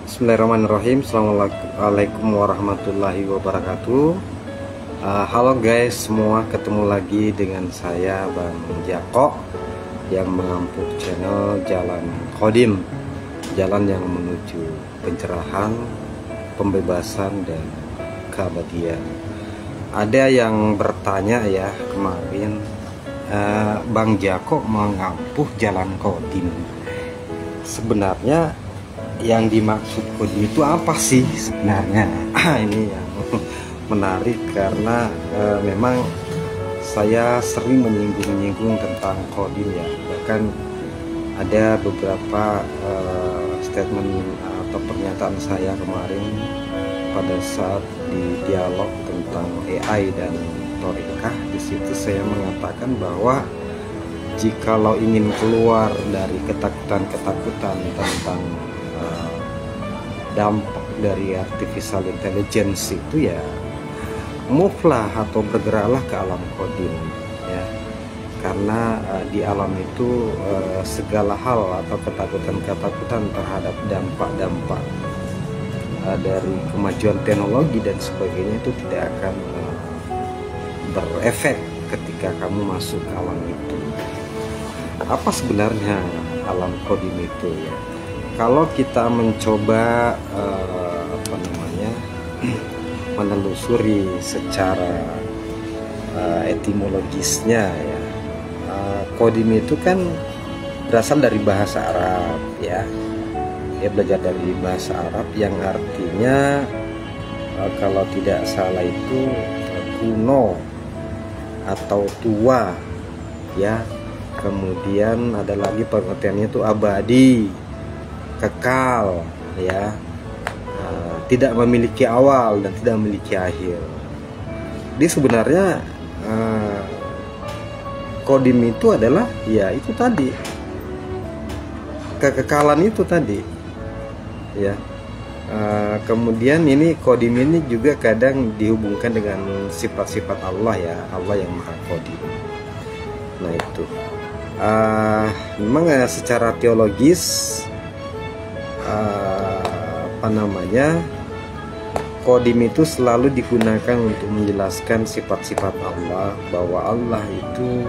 Bismillahirrahmanirrahim. Assalamualaikum warahmatullahi wabarakatuh. Halo guys semua, ketemu lagi dengan saya Bang Jako yang mengampu channel Jalan Qadim, jalan yang menuju pencerahan, pembebasan dan keabadian. Ada yang bertanya ya kemarin, Bang Jako mengampu Jalan Qadim. Sebenarnya yang dimaksud Qadim itu apa sih sebenarnya? Ini yang menarik karena memang saya sering menyinggung tentang Qadim ya. Bahkan ada beberapa statement atau pernyataan saya kemarin pada saat di dialog tentang AI dan Thorikah. Di situ saya mengatakan bahwa jikalau ingin keluar dari ketakutan-ketakutan tentang dampak dari artificial intelligence itu ya move lah atau bergeraklah ke alam Qadim ya, karena di alam itu segala hal atau ketakutan-ketakutan terhadap dampak-dampak dari kemajuan teknologi dan sebagainya itu tidak akan berefek ketika kamu masuk ke alam itu. Apa sebenarnya alam Qadim itu ya? Kalau kita mencoba menelusuri secara etimologisnya ya, Qadim itu kan berasal dari bahasa Arab ya. Dia belajar dari bahasa Arab yang artinya kalau tidak salah itu kuno atau tua ya. Kemudian ada lagi pengertiannya itu abadi, kekal ya, tidak memiliki awal dan tidak memiliki akhir. Jadi sebenarnya Qadim itu adalah ya itu tadi, kekekalan itu tadi ya. Kemudian ini Qadim ini juga kadang dihubungkan dengan sifat-sifat Allah ya, Allah yang Maha Qadim. Nah itu memang secara teologis Qadim itu selalu digunakan untuk menjelaskan sifat-sifat Allah, bahwa Allah itu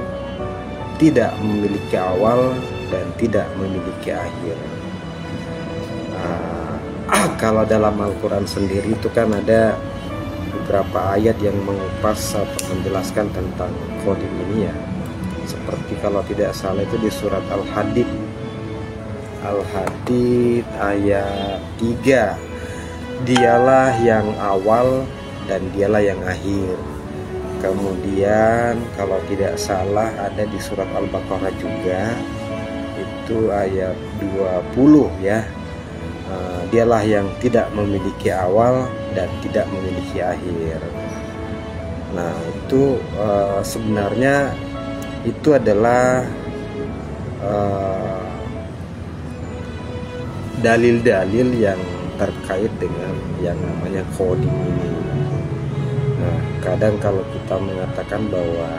tidak memiliki awal dan tidak memiliki akhir. Kalau dalam Al-Quran sendiri itu kan ada beberapa ayat yang mengupas atau menjelaskan tentang Qadim ini ya, seperti kalau tidak salah itu di surat Al-Hadid ayat 3, dialah yang awal dan dialah yang akhir. Kemudian kalau tidak salah ada di surat Al-Baqarah juga, itu ayat 20 ya, dialah yang tidak memiliki awal dan tidak memiliki akhir. Nah itu sebenarnya itu adalah dalil-dalil yang terkait dengan yang namanya Qadim ini. Nah, kadang kalau kita mengatakan bahwa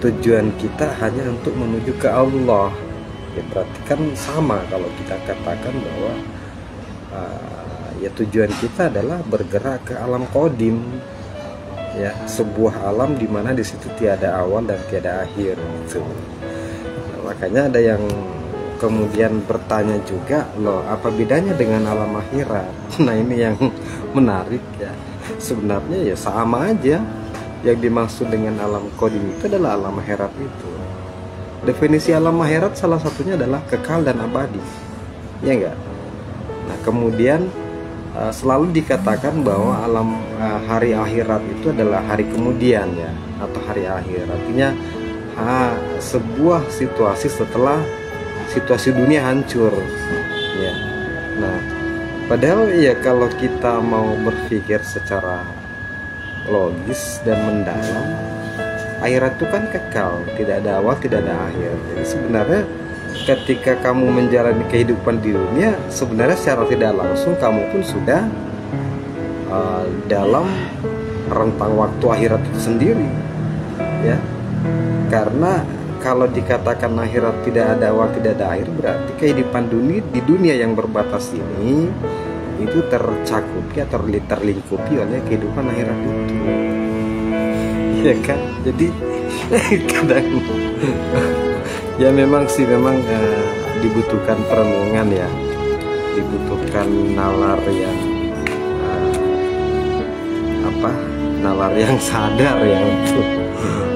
tujuan kita hanya untuk menuju ke Allah, ya berarti kan sama kalau kita katakan bahwa ya tujuan kita adalah bergerak ke alam Qadim, ya sebuah alam di mana di situ tiada awal dan tiada akhir. Gitu. Nah, makanya ada yang kemudian bertanya juga, loh apa bedanya dengan alam akhirat? Nah ini yang menarik ya. Sebenarnya ya sama aja. Yang dimaksud dengan alam Qadim itu adalah alam akhirat itu. Definisi alam akhirat salah satunya adalah kekal dan abadi, ya enggak? Nah kemudian selalu dikatakan bahwa alam hari akhirat itu adalah hari kemudian ya, atau hari akhir. Artinya sebuah situasi setelah situasi dunia hancur ya. Nah padahal ya kalau kita mau berpikir secara logis dan mendalam, akhirat itu kan kekal, tidak ada awal, tidak ada akhir. Jadi sebenarnya ketika kamu menjalani kehidupan di dunia, sebenarnya secara tidak langsung kamu pun sudah dalam rentang waktu akhirat itu sendiri ya. Karena kalau dikatakan akhirat tidak ada awal tidak ada akhir, berarti kehidupan di dunia yang berbatas ini itu tercakupi atau terlingkupi oleh kehidupan akhirat itu, ya kan? Jadi kadang ya memang sih dibutuhkan perenungan ya, dibutuhkan nalar yang nalar yang sadar ya untuk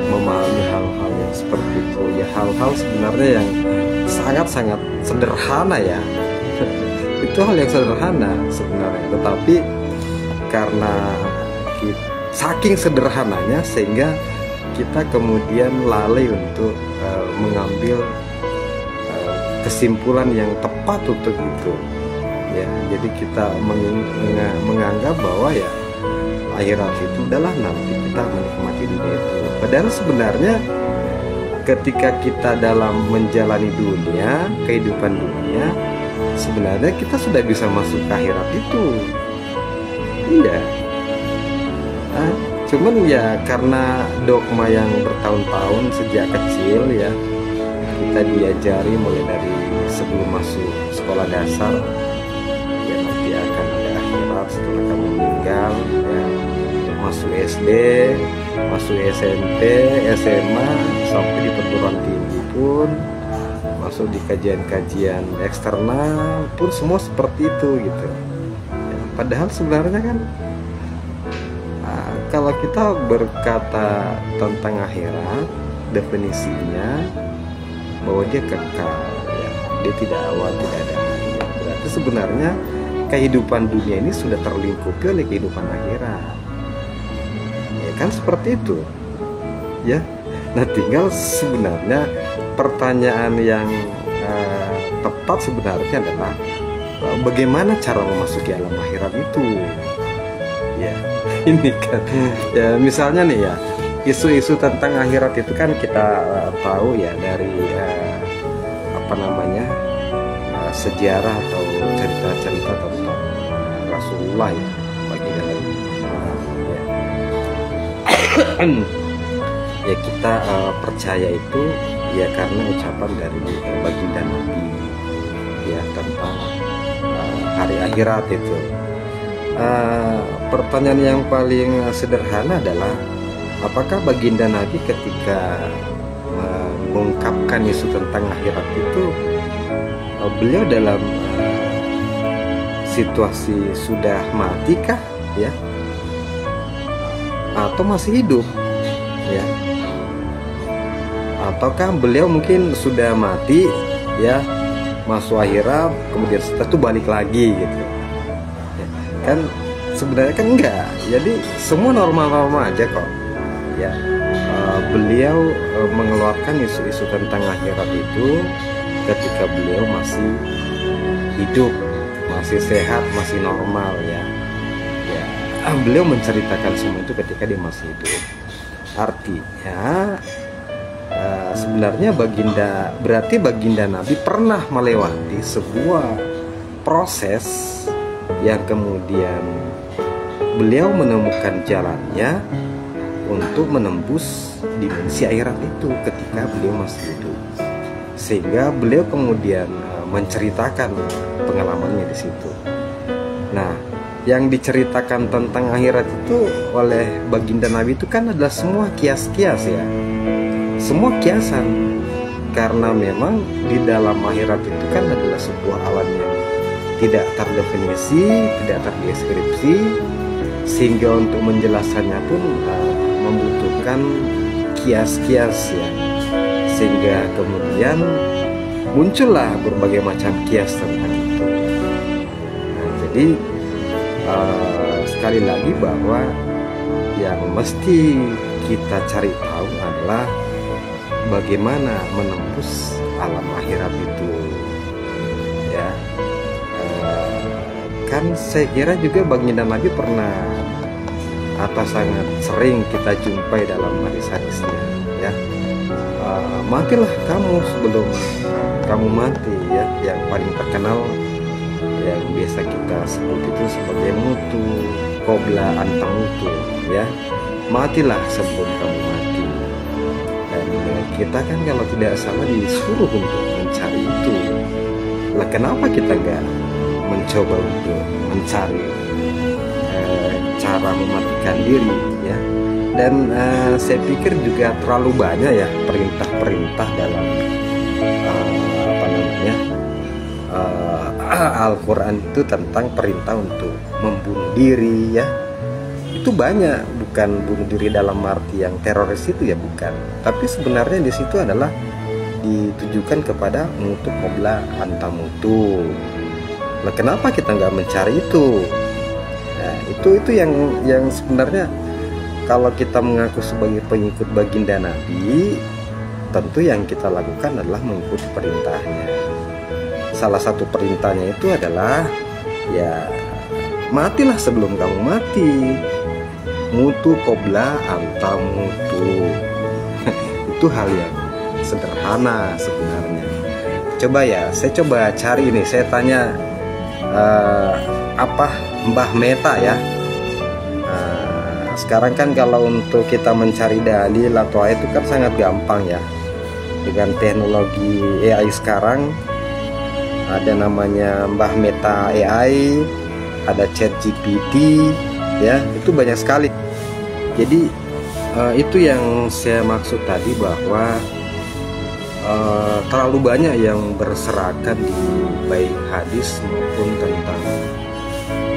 memahami hal-hal yang seperti itu ya, hal-hal sebenarnya yang sangat-sangat sederhana ya. Itu hal yang sederhana sebenarnya, tetapi karena saking sederhananya sehingga kita kemudian lalai untuk mengambil kesimpulan yang tepat untuk itu ya. Jadi kita menganggap bahwa ya akhirat itu adalah nanti kita menikmati dunia itu, padahal sebenarnya ketika kita dalam menjalani dunia, kehidupan dunia, sebenarnya kita sudah bisa masuk ke akhirat itu. Iya. Cuman ya karena dogma yang bertahun-tahun sejak kecil ya, kita diajari mulai dari sebelum masuk sekolah dasar ya, nanti akan ada akhirat setelah kamu meninggal ya. Masuk SD, masuk SMP, SMA, sampai di perguruan tinggi pun, masuk di kajian-kajian eksternal pun semua seperti itu gitu ya, padahal sebenarnya kan kalau kita berkata tentang akhirat, definisinya bahwa dia kekal ya, dia tidak awal tidak ada akhir, berarti sebenarnya kehidupan dunia ini sudah terlingkupi oleh kehidupan akhirat ya kan, seperti itu ya. Nah tinggal sebenarnya pertanyaan yang tepat sebenarnya adalah bagaimana cara memasuki alam akhirat itu ya. Ini kan ya, misalnya nih ya, isu-isu tentang akhirat itu kan kita tahu ya dari sejarah atau cerita-cerita tentang Rasulullah ya, bagi dalam ya kita percaya itu ya karena ucapan dari baginda Nabi ya tentang hari akhirat itu. Pertanyaan yang paling sederhana adalah apakah baginda Nabi ketika mengungkapkan isu tentang akhirat itu beliau dalam situasi sudah mati kah ya, atau masih hidup ya, ataukah beliau mungkin sudah mati ya, masuk akhirat kemudian setelah itu balik lagi gitu ya, kan sebenarnya kan enggak. Jadi semua normal-normal aja kok ya. Beliau mengeluarkan isu-isu tentang akhirat itu ketika beliau masih hidup, masih sehat, masih normal ya. Beliau menceritakan semua itu ketika dia masih hidup. Artinya sebenarnya berarti baginda Nabi pernah melewati sebuah proses yang kemudian beliau menemukan jalannya untuk menembus dimensi akhirat itu ketika beliau masih hidup, sehingga beliau kemudian menceritakan pengalamannya di situ. Nah, yang diceritakan tentang akhirat itu oleh baginda Nabi itu kan adalah semua kias-kias ya, semua kiasan, karena memang di dalam akhirat itu kan adalah sebuah alam yang tidak terdefinisi, tidak terdeskripsi, sehingga untuk menjelaskannya pun membutuhkan kias-kias ya, sehingga kemudian muncullah berbagai macam kias tentang itu. Nah, jadi sekali lagi bahwa yang mesti kita cari tahu adalah bagaimana menembus alam akhirat itu ya. Kan saya kira juga baginda Nabi pernah atau sangat sering kita jumpai dalam hadis-hadisnya ya, matilah kamu sebelum kamu mati ya. Yang paling terkenal yang biasa kita sebut itu sebagai mutu qabla an tamutu ya, matilah sebelum kamu mati. Dan kita kan kalau tidak salah disuruh untuk mencari itu. Lah kenapa kita nggak mencoba untuk mencari cara mematikan diri ya? Dan saya pikir juga terlalu banyak ya perintah-perintah dalam apa namanya Al-Quran itu tentang perintah untuk membunuh diri ya. Itu banyak, bukan bunuh diri dalam arti yang teroris itu ya, bukan. Tapi sebenarnya di situ adalah ditujukan kepada mutu qabla anta mutu. Nah, kenapa kita nggak mencari itu? Nah, itu yang sebenarnya kalau kita mengaku sebagai pengikut baginda Nabi, tentu yang kita lakukan adalah mengikuti perintahnya. Salah satu perintahnya itu adalah ya matilah sebelum kamu mati. Mutu qabla anta mutu. Itu hal yang sederhana sebenarnya. Coba ya, saya coba cari ini. Saya tanya apa Mbah Meta ya. Sekarang kan kalau untuk kita mencari dalil atau ayat itu kan sangat gampang ya. Dengan teknologi AI sekarang, ada namanya Mbah Meta AI, ada ChatGPT ya, itu banyak sekali. Jadi itu yang saya maksud tadi, bahwa terlalu banyak yang berserakan di baik hadis maupun tentang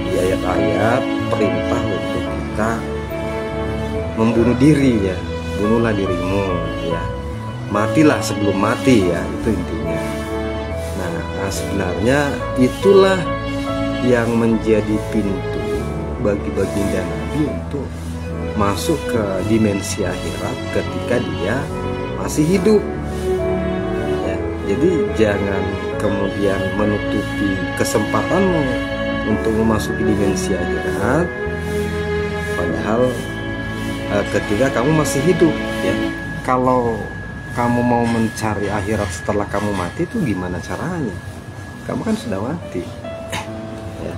di ayat-ayat perintah untuk kita membunuh diri ya. Bunuhlah dirimu ya, matilah sebelum mati ya, itu intinya. Nah, sebenarnya itulah yang menjadi pintu bagi baginda Nabi untuk masuk ke dimensi akhirat ketika dia masih hidup ya. Jadi jangan kemudian menutupi kesempatanmu untuk memasuki dimensi akhirat padahal ketika kamu masih hidup ya. Kalau kamu mau mencari akhirat setelah kamu mati, itu gimana caranya? Kamu kan sudah mati ya.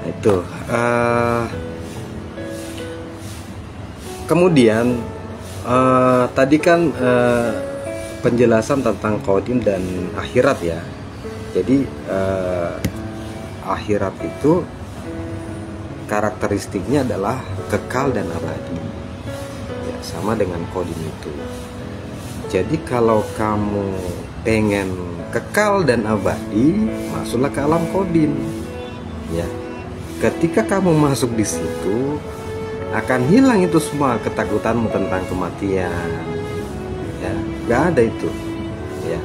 Itu kemudian tadi kan penjelasan tentang qadim dan akhirat ya. Jadi akhirat itu karakteristiknya adalah kekal dan abadi ya, sama dengan qadim itu. Jadi kalau kamu pengen kekal dan abadi, masuklah ke alam qadim ya. Ketika kamu masuk di situ, akan hilang itu semua ketakutanmu tentang kematian ya, gak ada itu ya.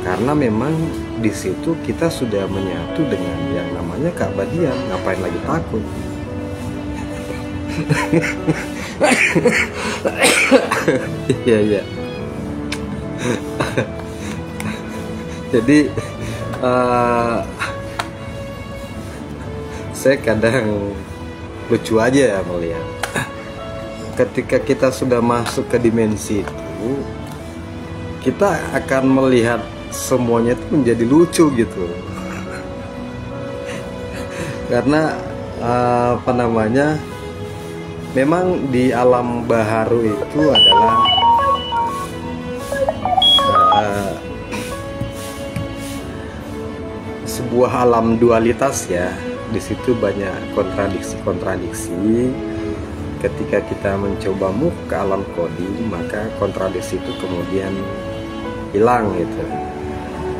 Karena memang di situ kita sudah menyatu dengan yang namanya keabadian. Ngapain lagi takut? Iya iya. Jadi saya kadang lucu aja ya melihat ketika kita sudah masuk ke dimensi itu, kita akan melihat semuanya itu menjadi lucu gitu. Karena apa namanya, memang di alam baharu itu adalah sebuah alam dualitas ya. Di situ banyak kontradiksi-kontradiksi. Ketika kita mencoba move ke alam qadim, maka kontradiksi itu kemudian hilang gitu.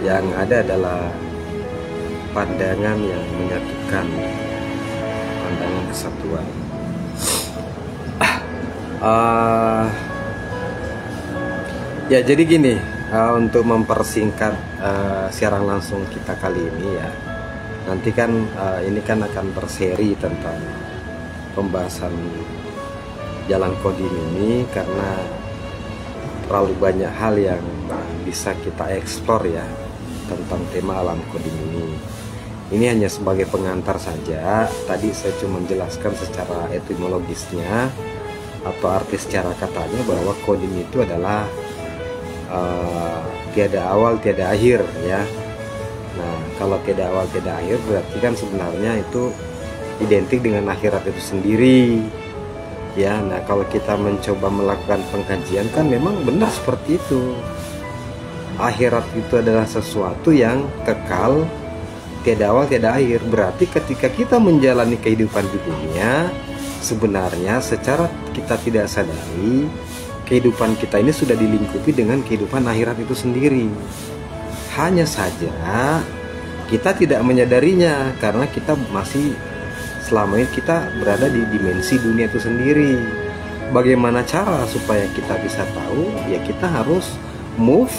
Yang ada adalah pandangan yang menyatukan, pandangan kesatuan. Ya jadi gini, untuk mempersingkat siaran langsung kita kali ini ya. Nanti kan ini kan akan berseri tentang pembahasan jalan qadim ini, karena terlalu banyak hal yang bisa kita eksplor ya tentang tema alam qadim ini. Ini hanya sebagai pengantar saja. Tadi saya cuma menjelaskan secara etimologisnya atau arti secara katanya, bahwa qadim itu adalah tiada awal tiada akhir ya. Nah, kalau tiada awal tiada akhir berarti kan sebenarnya itu identik dengan akhirat itu sendiri Ya, nah kalau kita mencoba melakukan pengkajian kan memang benar seperti itu. Akhirat itu adalah sesuatu yang kekal, tiada awal tiada akhir. Berarti ketika kita menjalani kehidupan di dunia, sebenarnya secara kita tidak sadari, kehidupan kita ini sudah dilingkupi dengan kehidupan akhirat itu sendiri. Hanya saja kita tidak menyadarinya karena kita masih selama ini kita berada di dimensi dunia itu sendiri. Bagaimana cara supaya kita bisa tahu? Ya kita harus move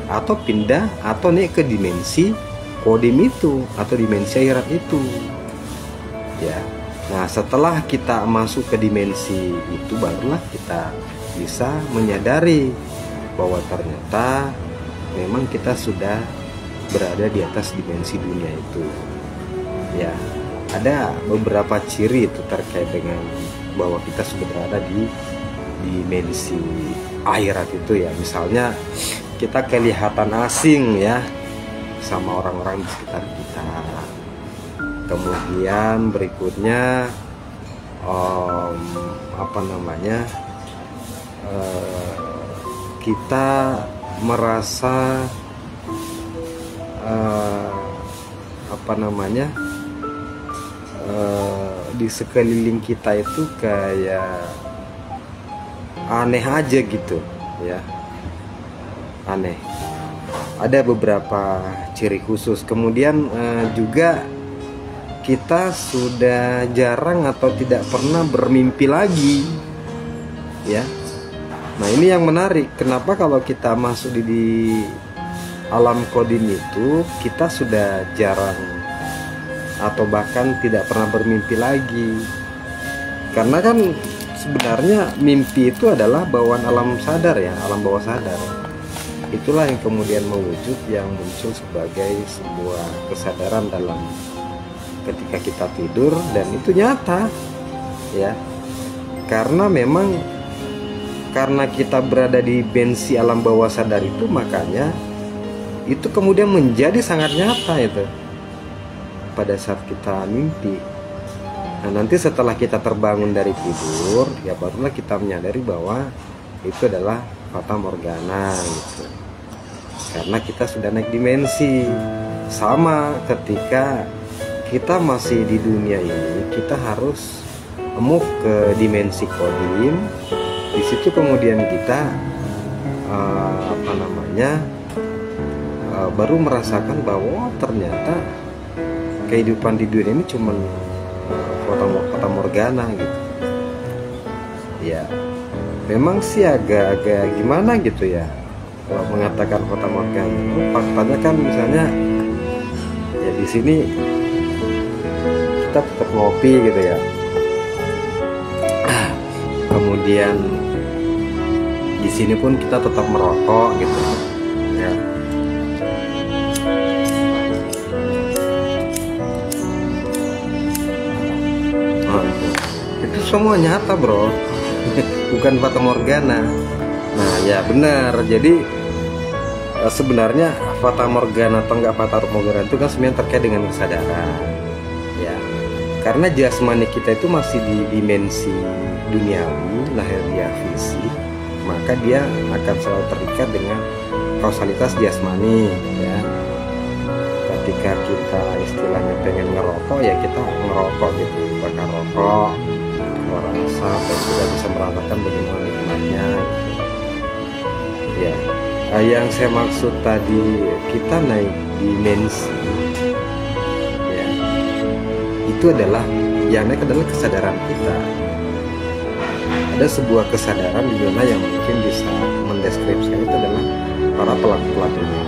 atau pindah atau naik ke dimensi kodim itu atau dimensi akhirat itu. Ya. Nah, setelah kita masuk ke dimensi itu barulah kita bisa menyadari bahwa ternyata memang kita sudah berada di atas dimensi dunia itu. Ya. Ada beberapa ciri itu terkait dengan bahwa kita sudah berada di dimensi akhirat itu ya. Misalnya kita kelihatan asing ya sama orang-orang di sekitar kita. Kemudian berikutnya kita merasa di sekeliling kita itu kayak aneh aja gitu ya, aneh. Ada beberapa ciri khusus. Kemudian juga kita sudah jarang atau tidak pernah bermimpi lagi ya. Nah ini yang menarik, kenapa kalau kita masuk di alam kodim itu kita sudah jarang atau bahkan tidak pernah bermimpi lagi. Karena kan sebenarnya mimpi itu adalah bawaan alam sadar ya, alam bawah sadar. Itulah yang kemudian mewujud, yang muncul sebagai sebuah kesadaran dalam ketika kita tidur, dan itu nyata ya. Karena memang karena kita berada di dimensi alam bawah sadar itu, makanya itu kemudian menjadi sangat nyata itu pada saat kita mimpi. Nah nanti setelah kita terbangun dari tidur, ya barulah kita menyadari bahwa itu adalah fata morgana gitu. Karena kita sudah naik dimensi. Sama ketika kita masih di dunia ini, kita harus move ke dimensi kodim. Di situ kemudian kita baru merasakan bahwa ternyata kehidupan di dunia ini cuma fata morgana gitu. Ya, memang sih agak-agak gimana gitu ya kalau mengatakan fata morgana. Faktanya kan misalnya ya di sini kita tetap ngopi gitu ya. Kemudian di sini pun kita tetap merokok gitu ya. Itu semua nyata bro, bukan fata morgana. Nah ya benar, jadi sebenarnya fata morgana atau enggak fata morgana itu kan sebenarnya terkait dengan kesadaran ya. Karena jasmani kita itu masih di dimensi duniawi, lahiriah fisik, maka dia akan selalu terikat dengan kausalitas jasmani ya. Ketika kita istilahnya pengen ngerokok ya kita ngerokok gitu, bakar rokok, keluar asap, dan sudah bisa merasakan bagaimana nikmatnya gitu. Ya, yang saya maksud tadi kita naik dimensi ya, itu adalah yang naik adalah kesadaran kita. Ada sebuah kesadaran di mana yang mungkin bisa mendeskripsikan itu adalah para pelaku-pelakunya ya.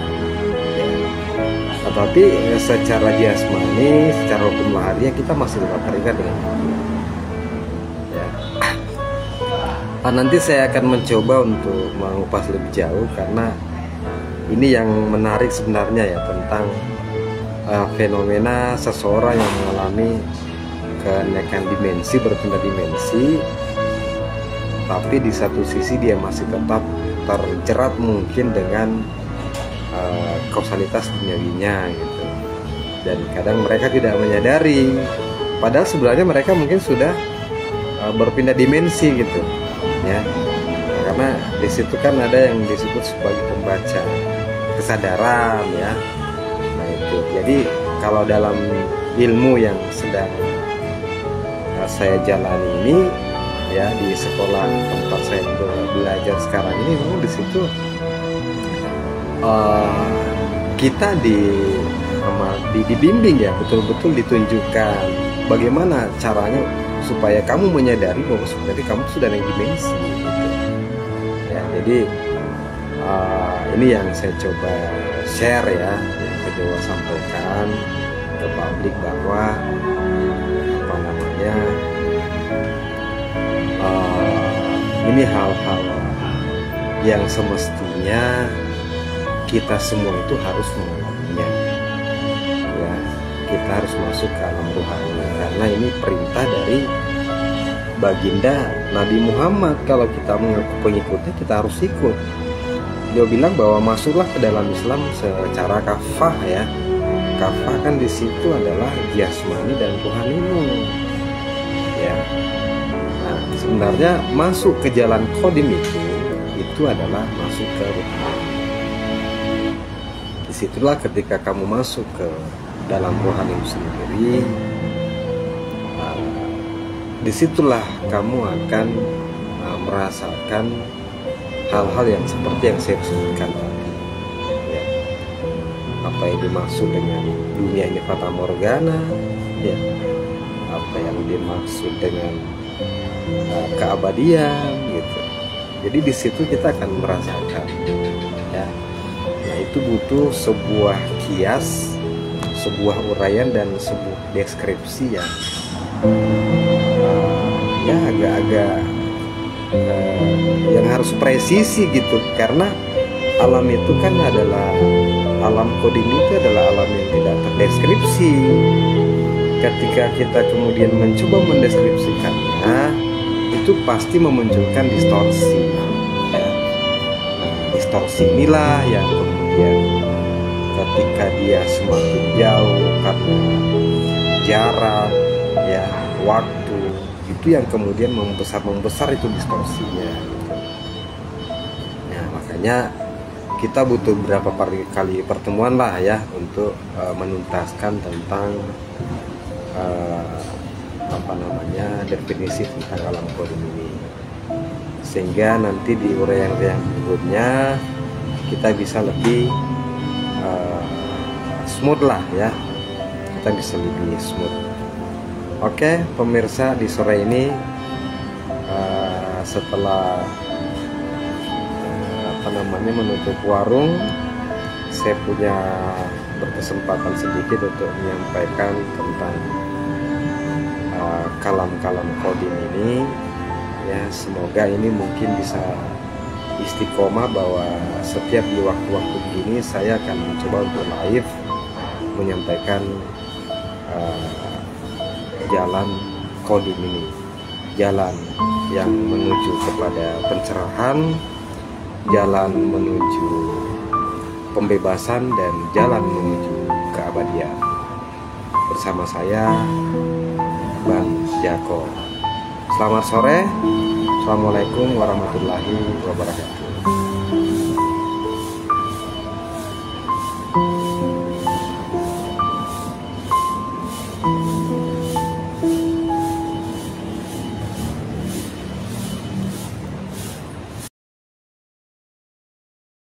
Tetapi secara jasmani, secara hukum lahiriah kita masih tetap terikat dengan itu ya. Nanti saya akan mencoba untuk mengupas lebih jauh, karena ini yang menarik sebenarnya ya, tentang fenomena seseorang yang mengalami kenaikan dimensi, berpindah dimensi, tapi di satu sisi dia masih tetap terjerat mungkin dengan kausalitas duniawinya gitu. Dan kadang mereka tidak menyadari, padahal sebenarnya mereka mungkin sudah berpindah dimensi gitu ya. Karena di situ kan ada yang disebut sebagai pembaca kesadaran ya. Nah itu, jadi kalau dalam ilmu yang sedang saya jalani ini ya, di sekolah tempat saya belajar sekarang ini, memang di situ kita dibimbing ya, betul-betul ditunjukkan bagaimana caranya supaya kamu menyadari bahwa sebenarnya kamu sudah naik dimensi gitu. Ya, jadi ini yang saya coba share ya, yang kedua sampaikan ke publik bahwa apa namanya, ini hal-hal yang semestinya kita semua itu harus mengalaminya ya. Kita harus masuk ke alam rohani karena ini perintah dari baginda Nabi Muhammad. Kalau kita mengaku pengikutnya, kita harus ikut. Dia bilang bahwa masuklah ke dalam Islam secara kafah ya. Kafah kan di situ adalah jasmani dan rohanimu ya. Nah, sebenarnya masuk ke jalan qadim itu adalah masuk ke rohani. Disitulah ketika kamu masuk ke dalam rohani sendiri, disitulah kamu akan merasakan hal-hal yang seperti yang saya sebutkan tadi ya. Apa yang dimaksud dengan dunia ini fata morgana ya, apa yang dimaksud dengan keabadian gitu. Jadi di situ kita akan merasakan ya. Nah itu butuh sebuah kias, sebuah uraian dan sebuah deskripsi yang ya agak-agak yang harus presisi gitu, karena alam itu kan adalah alam qadim, itu adalah alam yang tidak terdeskripsi. Ketika kita kemudian mencoba mendeskripsikannya, itu pasti memunculkan distorsi ya. Distorsi inilah yang kemudian ketika dia semakin jauh karena jarak ya, waktu, itu yang kemudian membesar itu distorsinya gitu. Nah makanya kita butuh beberapa kali pertemuan lah ya untuk menuntaskan tentang apa namanya, definisi tentang alam qadim ini, sehingga nanti di uraian yang berikutnya kita bisa lebih smooth lah ya, kita bisa lebih smooth. Oke pemirsa, di sore ini setelah apa namanya menutup warung, saya punya berkesempatan sedikit untuk menyampaikan tentang kalam-kalam qadim ini ya. Semoga ini mungkin bisa istiqomah, bahwa setiap di waktu-waktu begini saya akan mencoba untuk live menyampaikan jalan qadim ini, jalan yang menuju kepada pencerahan, jalan menuju pembebasan, dan jalan menuju keabadian. Bersama saya Bang Jako. Selamat sore. Assalamualaikum warahmatullahi wabarakatuh.